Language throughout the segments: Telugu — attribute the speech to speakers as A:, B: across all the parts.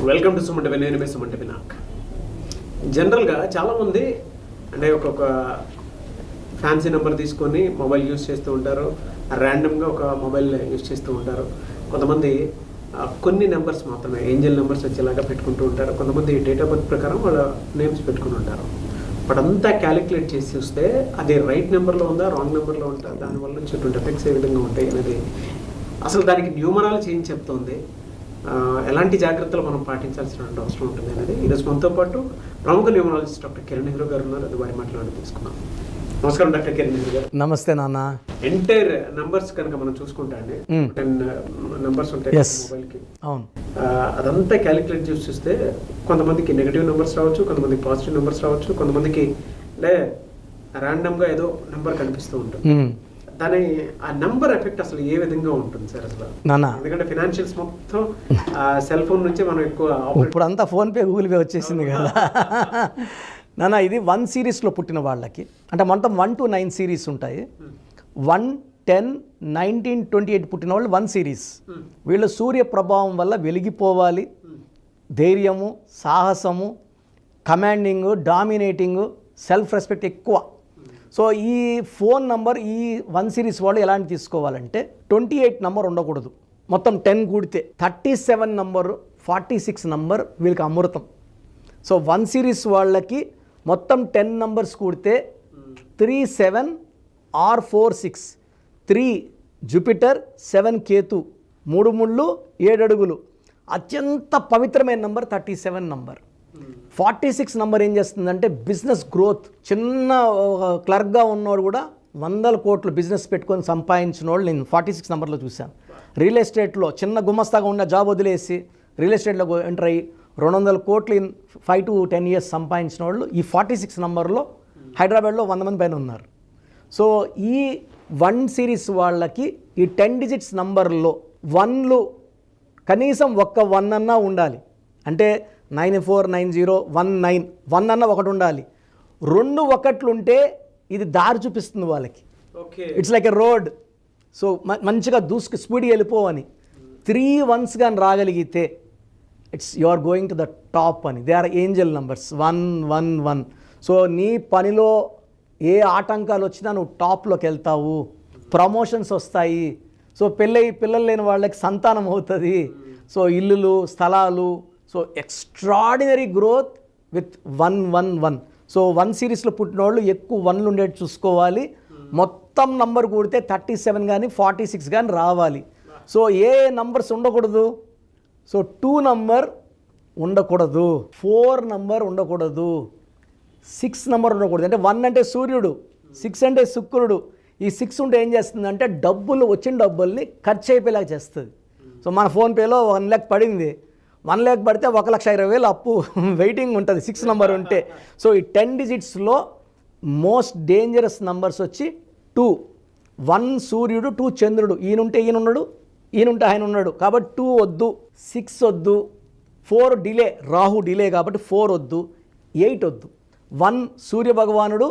A: వెల్కమ్ టు సుమంట నేను సుమంట వినాక్. జనరల్గా చాలామంది అంటే ఒక్కొక్క ఫ్యాన్సీ నెంబర్ తీసుకొని మొబైల్ యూజ్ చేస్తూ ఉంటారు, ర్యాండమ్గా ఒక మొబైల్ యూజ్ చేస్తూ ఉంటారు. కొంతమంది కొన్ని నెంబర్స్ మాత్రమే ఏంజల్ నెంబర్స్ వచ్చేలాగా పెట్టుకుంటూ ఉంటారు. కొంతమంది డేట్ ఆఫ్ బర్త్ ప్రకారం వాళ్ళ నేమ్స్ పెట్టుకుని ఉంటారు. బట్ అంతా క్యాలిక్యులేట్ చేసి చూస్తే అది రైట్ నెంబర్లో ఉందా రాంగ్ నెంబర్లో ఉందా, దానివల్ల వచ్చేటువంటి ఎఫెక్ట్స్ ఏ విధంగా ఉంటాయి అనేది అసలు దానికి న్యూమరాలజీ ఏం చెప్తోంది, ఎలాంటి జాగ్రత్తలు మనం పాటించాల్సిన అవసరం ఉంటుంది అనేది ఈరోజు మనతో పాటు ప్రముఖ న్యూమరాలజిస్ట్ డాక్టర్ కిరణ్ నెహ్రూ గారు ఉన్నారు. అది వారి మాట్లాడి తీసుకున్నాం. నమస్కారం డాక్టర్ కిరణ్ నెహ్రూ గారు.
B: నమస్తే నాన్న.
A: ఎంటైర్ నంబర్స్ కనుక మనం చూసుకుంటా అండి 10 నంబర్స్ ఉంటాయి మొబైల్కి.
B: అవును,
A: అదంతా క్యాలిక్యులేట్ చేసి చూస్తే కొంతమందికి నెగిటివ్ నెంబర్స్ రావచ్చు, కొంతమందికి పాజిటివ్ నెంబర్స్ రావచ్చు, కొంతమందికి అంటే ర్యాండమ్గా ఏదో నెంబర్ కనిపిస్తూ ఉంటుంది. దాని ఆ నెంబర్ ఎఫెక్ట్ అసలు ఏ విధంగా ఉంటుంది సార్ అసలు? ఎందుకంటే ఫినాన్షియల్స్ మొత్తం సెల్ ఫోన్ నుంచే మనం ఎక్కువ
B: ఇప్పుడు అంతా ఫోన్పే గూగుల్ పే వచ్చేసింది కదా నాన్న. ఇది 1 సిరీస్లో పుట్టిన వాళ్ళకి అంటే మొత్తం 1 to 9 సిరీస్ ఉంటాయి. 1, 10, 19, 28 పుట్టిన వాళ్ళు 1 సిరీస్. వీళ్ళు సూర్య ప్రభావం వల్ల వెలిగిపోవాలి, ధైర్యము, సాహసము, కమాండింగ్, డామినేటింగ్, సెల్ఫ్ రెస్పెక్ట్ ఎక్కువ. సో ఈ ఫోన్ నంబర్ ఈ 1 సిరీస్ వాళ్ళు ఎలాంటి తీసుకోవాలంటే 28 నంబర్ ఉండకూడదు. మొత్తం 10 కూడితే 37 నంబర్, 46 నంబర్ వీళ్ళకి అమృతం. సో 1 సిరీస్ వాళ్ళకి మొత్తం 10 నంబర్స్ కూడితే 3, 7 or 4, 6, 3 జూపిటర్, 7 కేతు, 3 ముళ్ళు 7 అడుగులు. అత్యంత పవిత్రమైన నంబర్ 37 నంబర్. 46 నంబర్ ఏం చేస్తుందంటే బిజినెస్ గ్రోత్. చిన్న క్లర్క్గా ఉన్నవాడు కూడా 100 కోట్లు బిజినెస్ పెట్టుకొని సంపాదించిన వాళ్ళు నేను 46 నంబర్లో చూశాను. రియల్ ఎస్టేట్లో చిన్న గుమస్తాగా ఉన్న జాబ్ వదిలేసి రియల్ ఎస్టేట్లో ఎంటర్ అయ్యి 200 కోట్లు ఇన్ 5 to 10 years సంపాదించిన వాళ్ళు ఈ 46 నంబర్లో హైదరాబాద్లో 100 మంది పైన ఉన్నారు. సో ఈ 1 సిరీస్ వాళ్ళకి ఈ 10 digits నంబర్లో 1లు కనీసం ఒక్క 1 అన్నా ఉండాలి. అంటే 949019 1 అన్న ఒకటి ఉండాలి. 2 1లు ఉంటే ఇది దారి చూపిస్తుంది వాళ్ళకి. It's like a road. So మంచిగా దూసుకు స్పీడ్గా వెళ్ళిపోవని. 3 1s కానీ రాగలిగితే it's you are going to the top అని. They are angel numbers 1 1 1. So నీ పనిలో ఏ ఆటంకాలు వచ్చినా నువ్వు టాప్లోకి వెళ్తావు, ప్రమోషన్స్ వస్తాయి. సో పిల్లలు లేని వాళ్ళకి సంతానం అవుతుంది. సో ఇల్లులు, స్థలాలు. So extraordinary growth with 1 1 1. So 1 సిరీస్లో పుట్టిన వాళ్ళు ఎక్కువ 1లు ఉండేది చూసుకోవాలి. మొత్తం నంబర్ కూడితే 37 కానీ 46 కానీ రావాలి. సో ఏ నంబర్స్ ఉండకూడదు? సో 2 నంబర్ ఉండకూడదు, 4 నంబర్ ఉండకూడదు, 6 నంబర్ ఉండకూడదు. అంటే 1 అంటే సూర్యుడు, 6 అంటే శుక్రుడు. ఈ 6 ఉంటే ఏం చేస్తుందంటే డబ్బులు వచ్చిన డబ్బుల్ని ఖర్చు అయిపోయేలాగా చేస్తుంది. సో మన ఫోన్పేలో 1 lakh పడింది, 1 lakh పడితే 1,20,000 అప్పు వెయిటింగ్ ఉంటుంది 6 నంబర్ ఉంటే. సో ఈ 10 digitsలో మోస్ట్ డేంజరస్ నంబర్స్ వచ్చి 2. 1 సూర్యుడు, 2 చంద్రుడు. ఈయనుంటే ఈయన ఉన్నాడు, ఈయనుంటే ఆయన ఉన్నాడు కాబట్టి 2 వద్దు, 6 వద్దు, 4 డిలే, రాహు డిలే కాబట్టి 4 వద్దు, 8 వద్దు. 1 సూర్య భగవానుడు,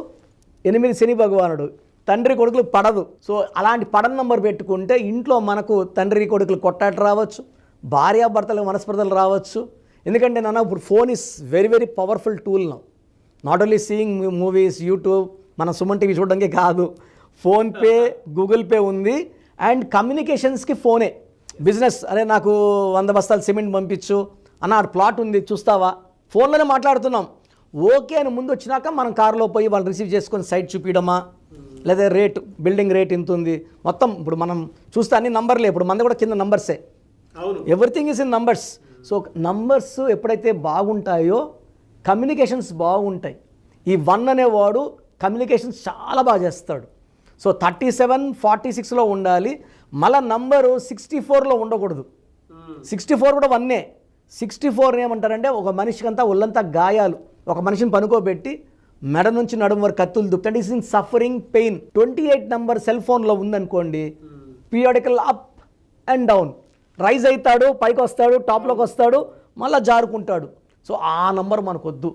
B: 8 శని భగవానుడు. తండ్రి కొడుకులు పడదు. సో అలాంటి పడని నంబర్ పెట్టుకుంటే ఇంట్లో మనకు తండ్రి కొడుకులు కొట్టాట రావచ్చు, భార్యాభర్తలకు మనస్పర్ధలు రావచ్చు. ఎందుకంటే నాన్న ఇప్పుడు phone is very very powerful tool now. Not only seeing movies, YouTube, మన సుమన్ టీవీ చూడడానికి కాదు, ఫోన్పే, గూగుల్ పే ఉంది. అండ్ కమ్యూనికేషన్స్కి ఫోనే. బిజినెస్, అరే నాకు 100 బస్తాలు సిమెంట్ పంపించు అన్న, ప్లాట్ ఉంది చూస్తావా, ఫోన్లోనే మాట్లాడుతున్నాం. ఓకే అని ముందు వచ్చినాక మనం కారులో పోయి వాళ్ళు రిసీవ్ చేసుకొని సైట్ చూపించడమా, లేదా రేట్, బిల్డింగ్ రేట్ ఇంత ఉంది మొత్తం. ఇప్పుడు మనం చూస్తే అన్ని నంబర్లే, ఇప్పుడు మంది కూడా కింద నంబర్సే. Everything is in numbers. So numbers ఎప్పుడైతే బాగుంటాయో కమ్యూనికేషన్స్ బాగుంటాయి. ఈ 1 అనేవాడు కమ్యూనికేషన్స్ చాలా బాగా చేస్తాడు. సో 37 46లో ఉండాలి. మళ్ళీ నంబరు 64లో ఉండకూడదు. 64 కూడా 1. 64 ఏమంటారంటే ఒక మనిషికంతా ఒళ్ళంతా గాయాలు, ఒక మనిషిని పనుకోబెట్టి మెడ నుంచి నడుము వరకు కత్తులు దుప్తండి, is in suffering pain. 28 number cell ఫోన్లో ఉందనుకోండి, periodical up and down, rise అవుతాడు, పైకి వస్తాడు, టాప్లోకి వస్తాడు, మళ్ళీ జారుకుంటాడు. సో ఆ నంబర్ మనకు వద్దు.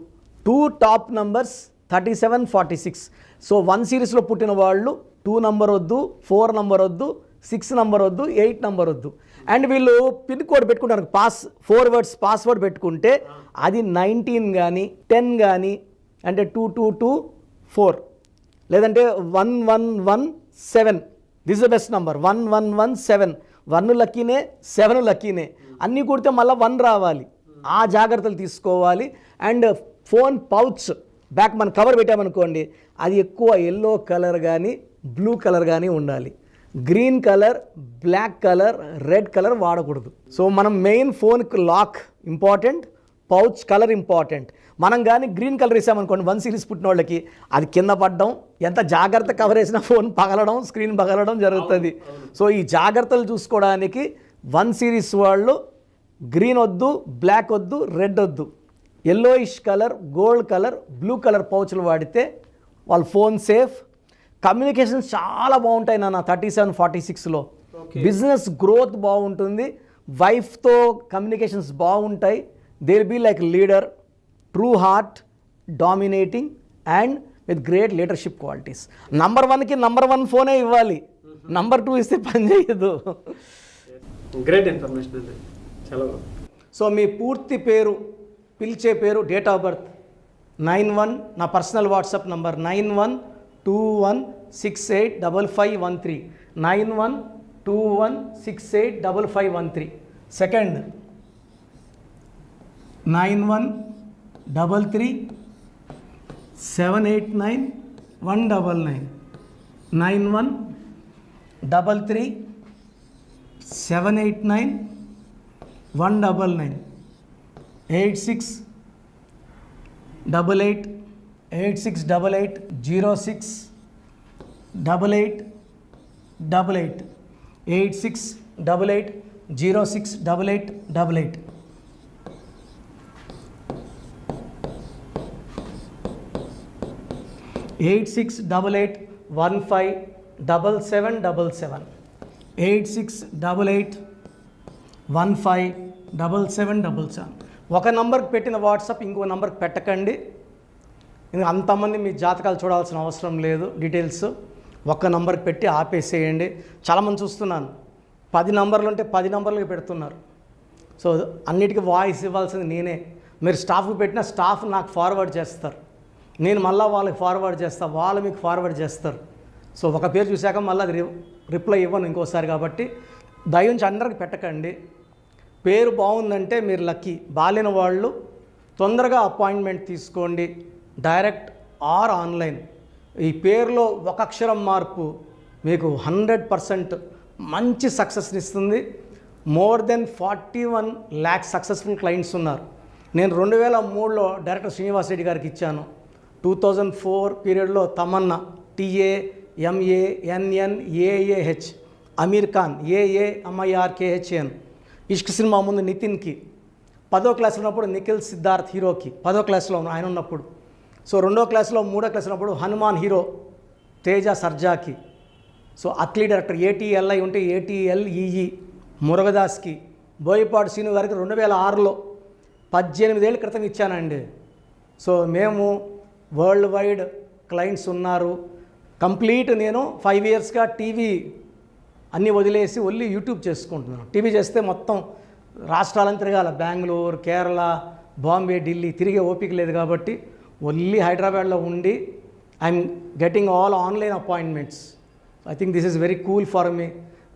B: 2 టాప్ నంబర్స్ 37 46. సో 1 సిరీస్లో పుట్టిన వాళ్ళు 2 నంబర్ వద్దు, 4 నంబర్ వద్దు, 6 నంబర్ వద్దు, 8 నంబర్ వద్దు. అండ్ వీళ్ళు పిన్ కోడ్ పెట్టుకుంటారు, 4 వర్డ్స్ పాస్వర్డ్ పెట్టుకుంటే అది 19 కానీ 10 కానీ అంటే 2224 లేదంటే 1117. This is the best number 1117. 1 లక్కీనే, 7 లక్కీనే. అన్నీ కొడితే మళ్ళీ 1 రావాలి. ఆ జాగ్రత్తలు తీసుకోవాలి. అండ్ ఫోన్ పౌచ్ బ్యాక్ మన కవర్ పెట్టామనుకోండి, అది ఎక్కువ ఎల్లో కలర్ కానీ బ్లూ కలర్ కానీ ఉండాలి. Green colour, black colour, red colour వాడకూడదు. సో మనం మెయిన్ ఫోన్కి lock important, pouch colour important. మనం కానీ గ్రీన్ కలర్ వేసామనుకోండి 1 సిరీస్ పుట్టిన వాళ్ళకి, అది కింద పడడం, ఎంత జాగ్రత్త కవర్ వేసినా ఫోన్ పగలడం, స్క్రీన్ పగలడం జరుగుతుంది. సో ఈ జాగ్రత్తలు చూసుకోవడానికి 1 సిరీస్ వాళ్ళు గ్రీన్ వద్దు, బ్లాక్ వద్దు, రెడ్ వద్దు, yellowish colour, gold colour, blue colour పౌచ్లు వాడితే వాళ్ళ ఫోన్ సేఫ్. కమ్యూనికేషన్స్ చాలా బాగుంటాయి నాన్న 3746లో. బిజినెస్ గ్రోత్ బాగుంటుంది, వైఫ్తో కమ్యూనికేషన్స్ బాగుంటాయి. They will be like leader, true heart, dominating and with great leadership qualities. Number 1కి నంబర్ 1 ఫోనే ఇవ్వాలి, నంబర్ 2 ఇస్తే పని చేయదు.
A: గ్రేట్ ఇన్ఫర్మేషన్ అండి, చాలా.
B: సో మీ పూర్తి పేరు, పిలిచే పేరు, డేట్ ఆఫ్ బర్త్ 91, నా personal WhatsApp number 9121685513, 9121685513. Second 9133789199, 9133789199, 8688068888, 8688068888. Eight 8688157777, 8688157777. ఒక నంబర్కి పెట్టిన వాట్సాప్ ఇంకో నంబర్కి పెట్టకండి. ఇంకా అంతమంది మీ జాతకాలు చూడాల్సిన అవసరం లేదు. డీటెయిల్స్ ఒక్క నంబర్కి పెట్టి ఆపేసేయండి. చాలామంది చూస్తున్నాను 10 నంబర్లు ఉంటే 10 నంబర్లకి పెడుతున్నారు. సో అన్నిటికీ వాయిస్ ఇవ్వాల్సింది నేనే. మీరు స్టాఫ్కి పెట్టిన స్టాఫ్ నాకు ఫార్వర్డ్ చేస్తారు, నేను మళ్ళీ వాళ్ళకి ఫార్వర్డ్ చేస్తాను, వాళ్ళు మీకు ఫార్వర్డ్ చేస్తారు. సో ఒక పేరు చూశాక మళ్ళీ అది రిప్లై ఇవ్వను ఇంకోసారి. కాబట్టి దయించి అందరికి పెట్టకండి. పేరు బాగుందంటే మీరు లక్కీ. బాలేని వాళ్ళు తొందరగా అపాయింట్మెంట్ తీసుకోండి, డైరెక్ట్ ఆర్ ఆన్లైన్. ఈ పేరులో ఒక అక్షరం మార్పు మీకు 100% మంచి సక్సెస్ని ఇస్తుంది. More than 41 lakhs successful clients ఉన్నారు. నేను 2003లో డైరెక్టర్ శ్రీనివాస్ రెడ్డి గారికి ఇచ్చాను. 2004 పీరియడ్లో తమన్నా, TAMANNAAH, అమీర్ ఖాన్, AAMIRKHAN, ఇష్క్ సినిమా ముందు నితిన్కి, 10వ క్లాస్ ఉన్నప్పుడు నిఖిల్ సిద్ధార్థ్ హీరోకి, 10వ క్లాస్లో ఆయన ఉన్నప్పుడు. సో 2వ క్లాస్లో 3వ క్లాస్ ఉన్నప్పుడు హనుమాన్ హీరో తేజ సర్జాకి. సో అథ్లీ డైరెక్టర్ ATLI ఉంటే ATLEE మురుగదాస్కి, బోయపాటి శ్రీను గారికి 2006లో 18 ఏళ్ళ క్రితం ఇచ్చానండి. సో మేము వరల్డ్ వైడ్ క్లయింట్స్ ఉన్నారు. కంప్లీట్ నేను 5 yearsగా టీవీ అన్నీ వదిలేసి ఓన్లీ యూట్యూబ్ చేసుకుంటున్నాను. టీవీ చేస్తే మొత్తం రాష్ట్రాలను తిరగాల, బెంగళూరు, కేరళ, బాంబే, ఢిల్లీ తిరిగే ఓపిక లేదు. కాబట్టి ఓన్లీ హైదరాబాద్లో ఉండి I'm getting all online appointments. I think this is very cool for me.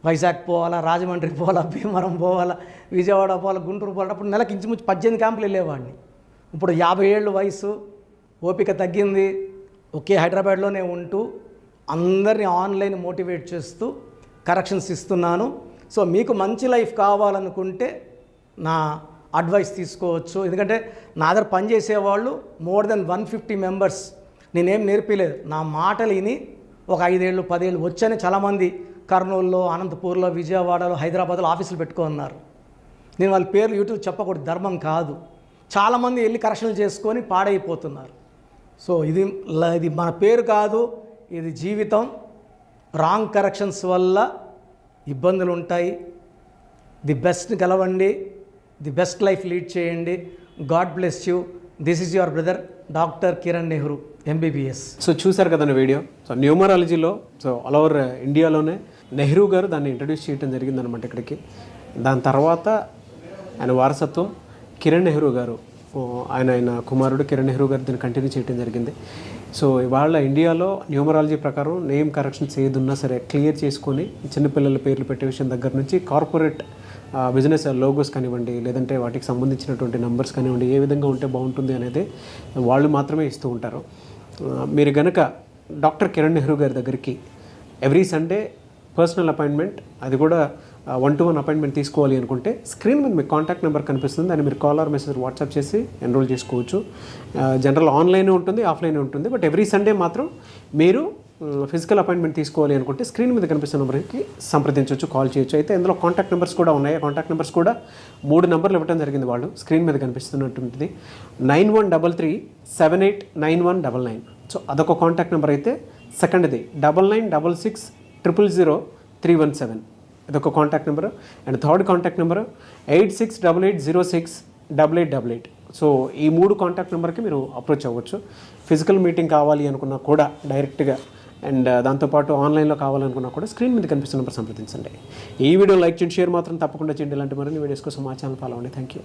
B: Vizag పోవాలా, రాజమండ్రి పోవాలా, భీమవరం పోవాలా, విజయవాడ పోవాలా, గుంటూరు పోవాలా. అప్పుడు నెలకి ఇంచుమించు 18 క్యాంపులు వెళ్ళేవాడిని. ఇప్పుడు 50 ఏళ్ళు వయసు, ఓపిక తగ్గింది. ఒకే హైదరాబాద్లోనే ఉంటూ అందరినీ ఆన్లైన్ మోటివేట్ చేస్తూ కరెక్షన్స్ ఇస్తున్నాను. సో మీకు మంచి లైఫ్ కావాలనుకుంటే నా అడ్వైస్ తీసుకోవచ్చు. ఎందుకంటే నా దగ్గర పనిచేసేవాళ్ళు మోర్ దెన్ 150 మెంబర్స్. నేనేం నేర్పిలేదు, నా మాటలు విని ఒక 5 ఏళ్ళు 10 ఏళ్ళు వచ్చని చాలామంది కర్నూలులో, అనంతపూర్లో, విజయవాడలో, హైదరాబాద్లో ఆఫీసులు పెట్టుకున్నారు. నేను వాళ్ళ పేర్లు యూట్యూబ్ చెప్పకూడదు, ధర్మం కాదు. చాలామంది వెళ్ళి కరెక్షన్లు చేసుకొని పాడైపోతున్నారు. సో ఇది మన పేరు కాదు, ఇది జీవితం. రాంగ్ కరెక్షన్స్ వల్ల ఇబ్బందులు ఉంటాయి. ది బెస్ట్ గెలవండి, ది బెస్ట్ లైఫ్ లీడ్ చేయండి. God bless you. This is your brother doctor Kiran Nehru, MBBS.
A: So చూసారు కదండి వీడియో. సో న్యూమరాలజీలో సో ఆల్ ఓవర్ ఇండియాలోనే నెహ్రూ గారు దాన్ని ఇంట్రడ్యూస్ చేయడం జరిగిందనమాట ఇక్కడికి. దాని తర్వాత ఆయన వారసత్వం కిరణ్ నెహ్రూ గారు, ఆయన కుమారుడు కిరణ్ నెహ్రూ గారు దీన్ని కంటిన్యూ చేయడం జరిగింది. సో ఇవాళ ఇండియాలో న్యూమరాలజీ ప్రకారం నేమ్ కరెక్షన్స్ ఏదున్నా సరే క్లియర్ చేసుకొని చిన్నపిల్లల పేర్లు పెట్టే విషయం దగ్గర నుంచి కార్పొరేట్ బిజినెస్ లోగోస్ కానివ్వండి, లేదంటే వాటికి సంబంధించినటువంటి నంబర్స్ కానివ్వండి, ఏ విధంగా ఉంటే బాగుంటుంది అనేది వాళ్ళు మాత్రమే ఇస్తూ ఉంటారు. మీరు గనక డాక్టర్ కిరణ్ నెహ్రూ గారి దగ్గరికి ఎవ్రీ సండే పర్సనల్ అపాయింట్మెంట్, అది కూడా 1-to-1 అపాయింట్మెంట్ తీసుకోవాలి అనుకుంటే స్క్రీన్ మీద మీకు కాంటాక్ట్ నెంబర్ కనిపిస్తుంది, దాన్ని మీరు కాల్ ఆర్ మెసేజ్ వాట్సాప్ చేసి ఎన్రోల్ చేసుకోవచ్చు. జనరల్ ఆన్లైన్ ఉంటుంది, ఆఫ్లైన్ ఉంటుంది. బట్ ఎవ్రీ సండే మాత్రం మీరు ఫిజికల్ అపాయింట్మెంట్ తీసుకోవాలి అనుకుంటే స్క్రీన్ మీద కనిపిస్తున్న నెంబర్కి సంప్రదించవచ్చు, కాల్ చేయొచ్చు. అయితే ఇందులో కాంటాక్ట్ నెంబర్స్ కూడా ఉన్నాయి. కాంటాక్ట్ నెంబర్స్ కూడా 3 నెంబర్లు ఇవ్వడం జరిగింది వాళ్ళు, స్క్రీన్ మీద కనిపిస్తున్నటువంటిది 9133789199. సో అదొక కాంటాక్ట్ నెంబర్. అయితే సెకండ్ది 9966000317, ఇదొక contact number. And third contact number 8688068888. So ఈ 3 కాంటాక్ట్ నెంబర్కి మీరు అప్రోచ్ అవ్వచ్చు. ఫిజికల్ మీటింగ్ కావాలి అనుకున్నా కూడా డైరెక్ట్గా, అండ్ దాంతోపాటు ఆన్లైన్లో కావాలనుకున్నా కూడా స్క్రీన్ మీద కనిపిస్తున్న నెంబర్ సంప్రదించండి. ఈ వీడియో లైక్ చేయండి, షేర్ మాత్రం తప్పకుండా చేయండి. ఇలాంటి మరిన్ని వీడియోస్ కోసం మా ఛానల్ ఫాలో అవ్వండి. Thank you.